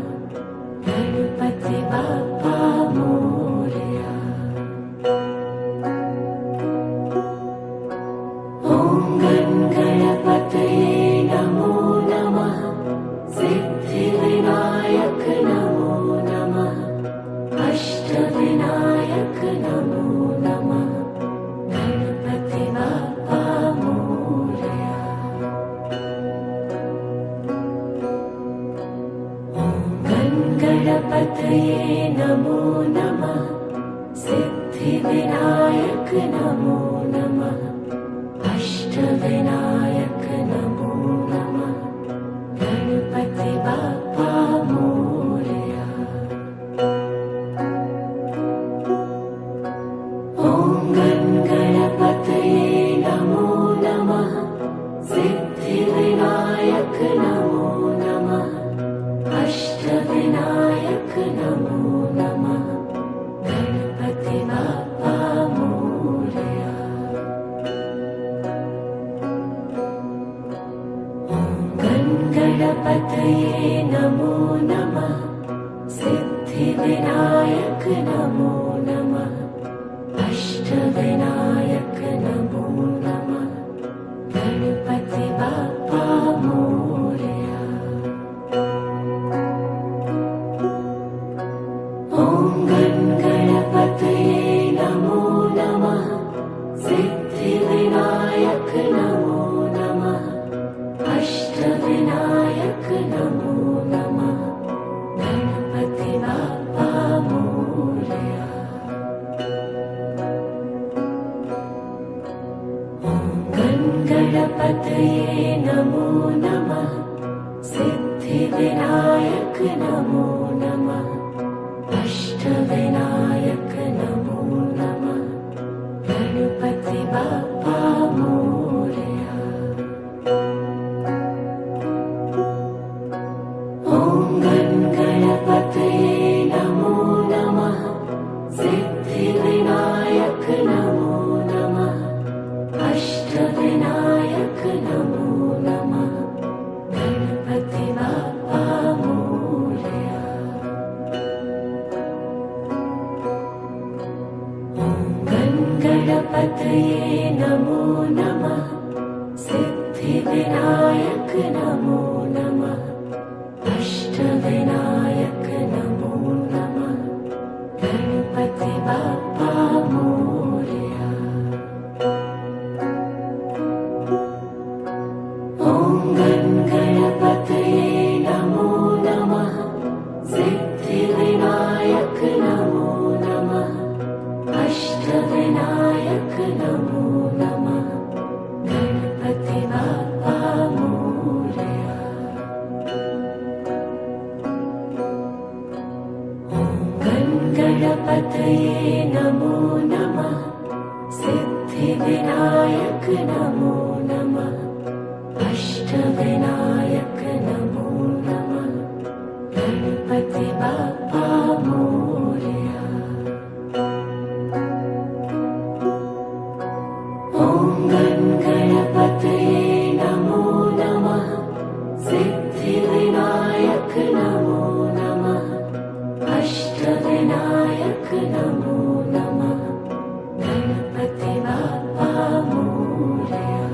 गणपति बाप्पा मोरया। ॐ गणपतये नमो नमः सिद्धिविनायक नमो नमः अष्टविनायक नमो नमः गणपति बाप्पा मोरया। ॐ गणपतये नमो नमः सिद्धिविनायक नमो नमः अष्टविनायक नमो नमः गणपति बाप्पा मोरया। ॐ गणपतये नमो नमः सिद्धिविनायक नमो नमः अष्टविनायक नमो नमः गणपति बाप्पा मोरया। ॐ गणपतये नमो नमः सिद्धिविनायक नमो नमः अष्टविनायक नमो नमः गणपति बाप्पा मोरया। ॐ गणपतये नमो नमः सिद्धिविनायक नमो नमः अष्टविनायक नमो नमः गणपति बाप्पा मोरया। ॐ गणपतये नमो नमः सिद्धिविनायक नमो नमः अष्टविनायक नमो नमः गणपति बाप्पा मोरया। ॐ गणपतये नमो नमः सिद्धिविनायक नमो नमः अष्टविनायक नमो नमः गणपति बाप्पा मोरया। ॐ गणपतये नमो नमः सिद्धिविनायक नमो नमः अष्टविनायक नमो नमः गणपति बाप्पा मोरया। ॐ गणपतये नमो नमः सिद्धिविनायक नमो नमः अष्टविनायक नमो नमः गणपति बाप्पा मोरया। ॐ गणपतये नमो नमः सिद्धिविनायक नमो नमः अष्टविनायक नमो नमः गणपति बाप्पा मोरया। ॐ गणपतये नमो नमः सिद्धिविनायक नमो नमः अष्टविनायक नमो नमः गणपति गणपति बाप्पा मोरया।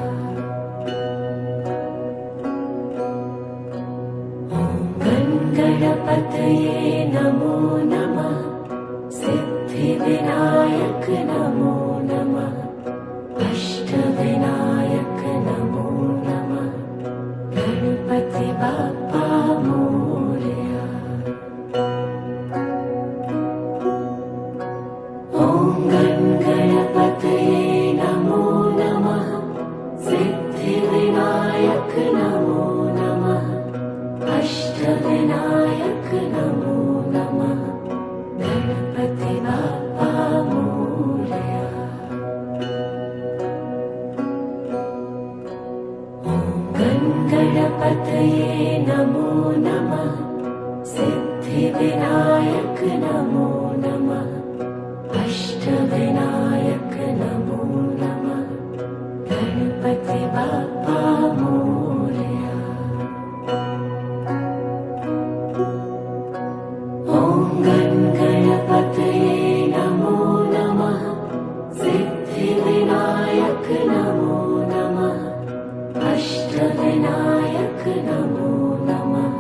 ॐ गणपतये नमो नमः। सिद्धिविनायक नमो नमः। अष्टविनायक नमो नमः। गणपति बाप्पा मोरया। ॐ गणपतये नमो नमः। सिद्धिविनायक नमो नमः। अष्टविनायक नमो नमः। गणपति बाप्पा मोरया। गणपतये नमो नमः। सिद्धिविनायक नमो नमः। अष्टविनायक नमो नमः। गणपति बाप्पा मोरया। ॐ गणपतये नमो नमः। सिद्धिविनायक नमो नमः। अष्टविनायक नमो नमः।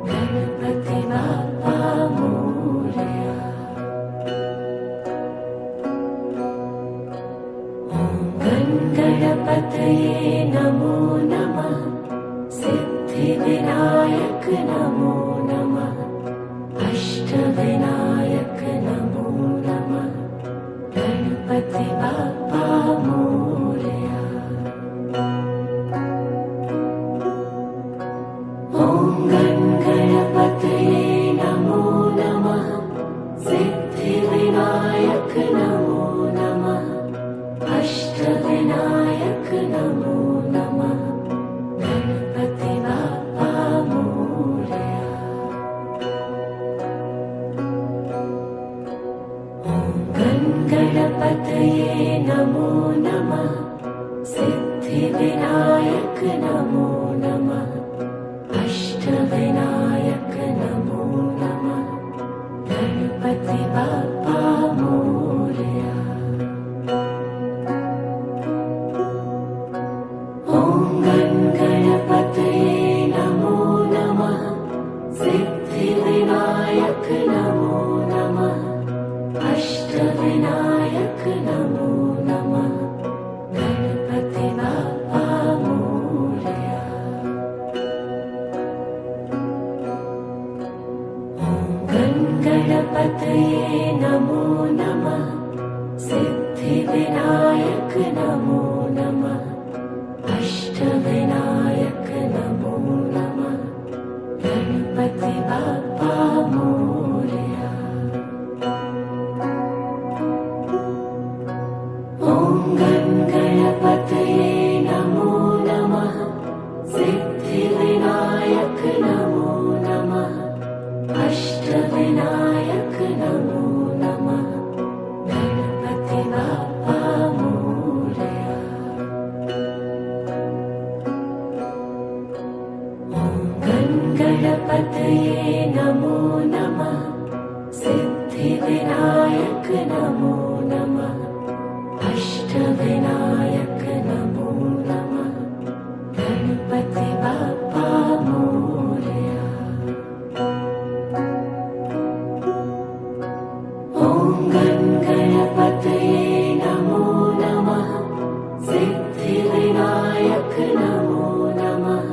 गणपति बाप्पा मोरया। गणपतये नमो नमः। सिद्धिविनायक नमो नमः। अष्टविनायक नमो नमः। गणपति बाप्पा मोरया। ॐ गणपतये नमो नमः। सिद्धिविनायक नमो नमः। अष्टविनायक नमो नमः। गणपति बाप्पा मोरया। गणपतये नमो नमः। सिद्धिविनायक नमो नमः। अष्टविनायक नमो नमः। गणपति बाप्पा मोरया। ॐ गणपतये नमो नमः। सिद्धिविनायक नमो नमः। अष्टविनायक नमो नमः। गणपति बाप्पा मोरया। गणपतये नमो नमः। सिद्धिविनायक नमो नमः। अष्टविनायक नमो नमः। गणपति बाप्पा मोरया। ॐ गणपतये नमो नमः। सिद्धिविनायक नमो नमः। अष्टविनायक नमो नमः। गणपति बाप्पा मोरया। गणपतये नमो नमः। सिद्धिविनायक नमो नमः। अष्टविनायक नमो नमः। गणपति बाप्पा मोरया। ॐ गणपतये नमो नमः। सिद्धिविनायक नमो नमः।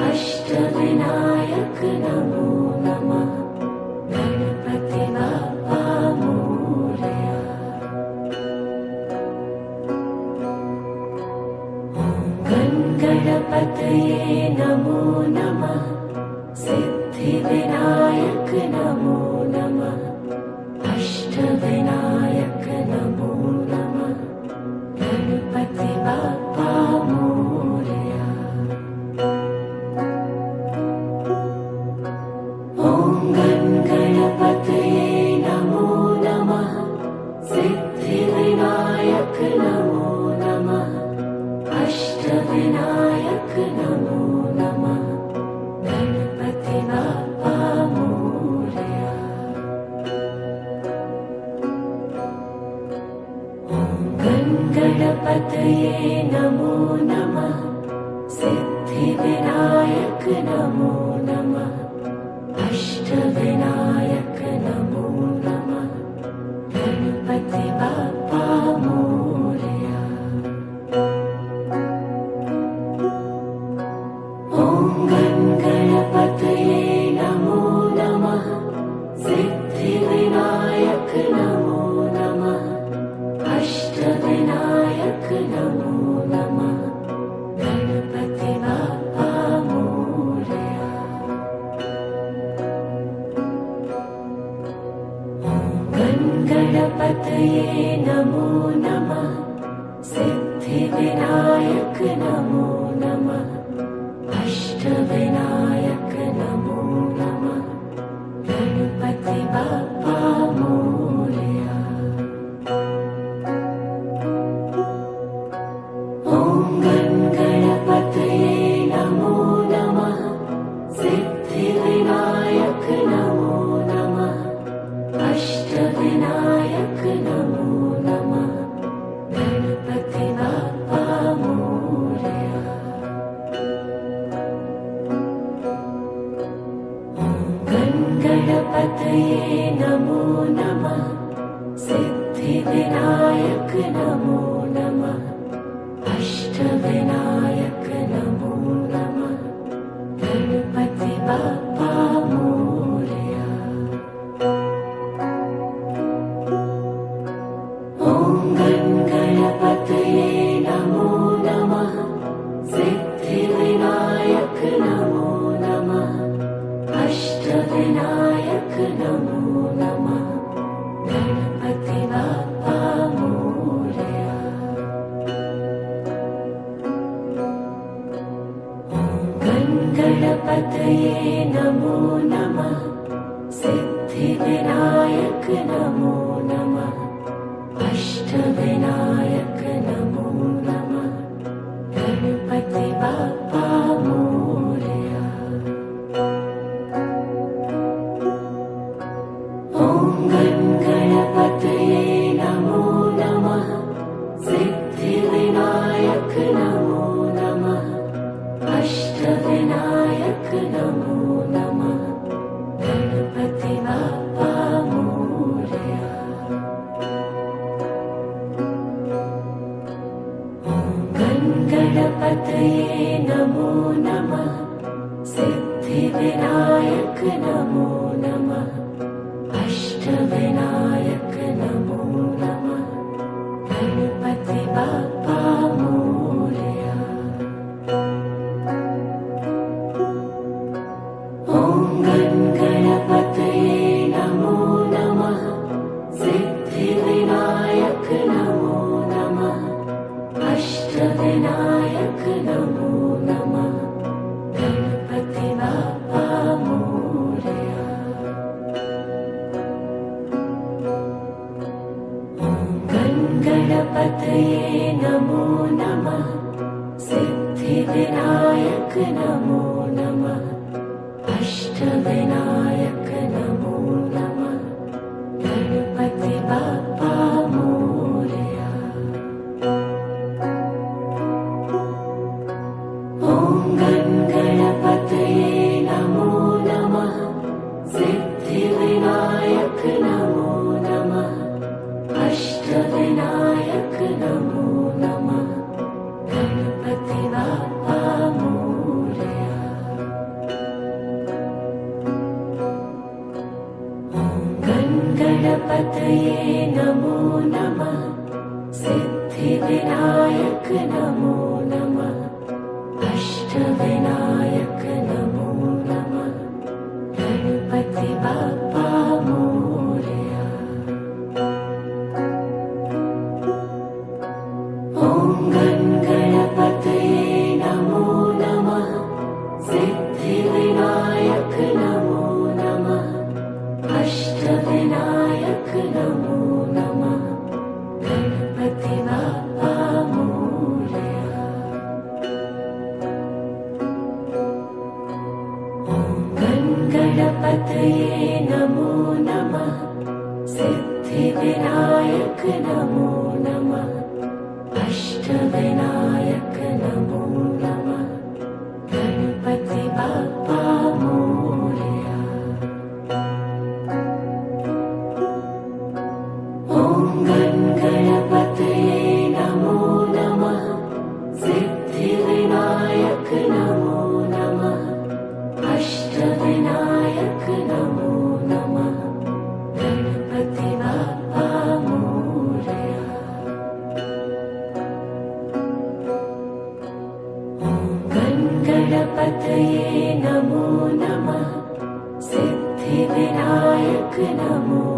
अष्टविनायक नमो नमः। गणपति बाप्पा मोरया। गणपतये नमो नमः। सिद्धिविनायक नमो नमः। अष्टविनायक नमो नमः। गणपति बाप्पा मोरया। ॐ गणपतये नमो नमः। सिद्धिविनायक नमो नमः। अष्टविनायक नमो नमः। गणपति बाप्पा मोरया। गणपतये नमो नमः सिद्धिविनायक नमो नमः अष्टविनायक नमो नमः गणपति बाप्पा मोरया। ॐ गणपतये नमो नमः सिद्धिविनायक नमो नमः अष्टविनायक नमो नमः गणपति बाप्पा मोरया। ॐ गणपतये नमो नमः सिद्धिविनायक नमो नमः अष्टविनायक नमो नमः गणपति बाप्पा मोरया। ॐ गणपतये नमो नमः सिद्धिविनायक नमो नमः अष्टविनायक नमो नमः गणपति बाप्पा मोरया। गणपतये नमो नमः सिद्धिविनायक नमो नमः अष्टविनायक नमो नमः गणपति बाप्पा मोरया। ॐ गणपतये नमो नमः सिद्धिविनायक नमो नमः अष्टविनायक नमो नमः गणपति बाप्पा मोरया। गणपतये नमो नमः सिद्धिविनायक नमो नमः अष्टविनायक नमो नमः गणपति बाप्पा मोरया। ॐ गणपतये नमो नमः सिद्धिविनायक नमो नमः अष्टविनायक नमो नमः गणपति बाप्पा मोरया। ॐ गणपतये नमो नमः सिद्धिविनायक नमो नमः अष्टविनायक नमो नमः गणपति बाप्पा मोरया। ॐ गणपतये नमो नमः सिद्धिविनायक नमो नमः अष्टविनायक नमो नमः गणपति बाप्पा मोरया। गणपतये नमो नमः सिद्धिविनायक नमो नमः अष्टविनायक नमो नमः गणपति बाप्पा मोरया। ॐ गणपतये नमो नमः सिद्धिविनायक नमो नमः अष्टविनायक नमो नमः गणपति बाप्पा मोरया। गणपतये नमो नमः सिद्धिविनायक नमो नमः अष्टविनायक नमो नमः गणपति बाप्पा मोरया। ॐ गणपतये नमो नमः सिद्धिविनायक नमो नमः अष्टविनायक नमो नमः गणपति बाप्पा मोरया। ॐ गणपतये नमो नमः सिद्धिविनायक नमो नमः गणपतये नमो नमः सिद्धिविनायक नमो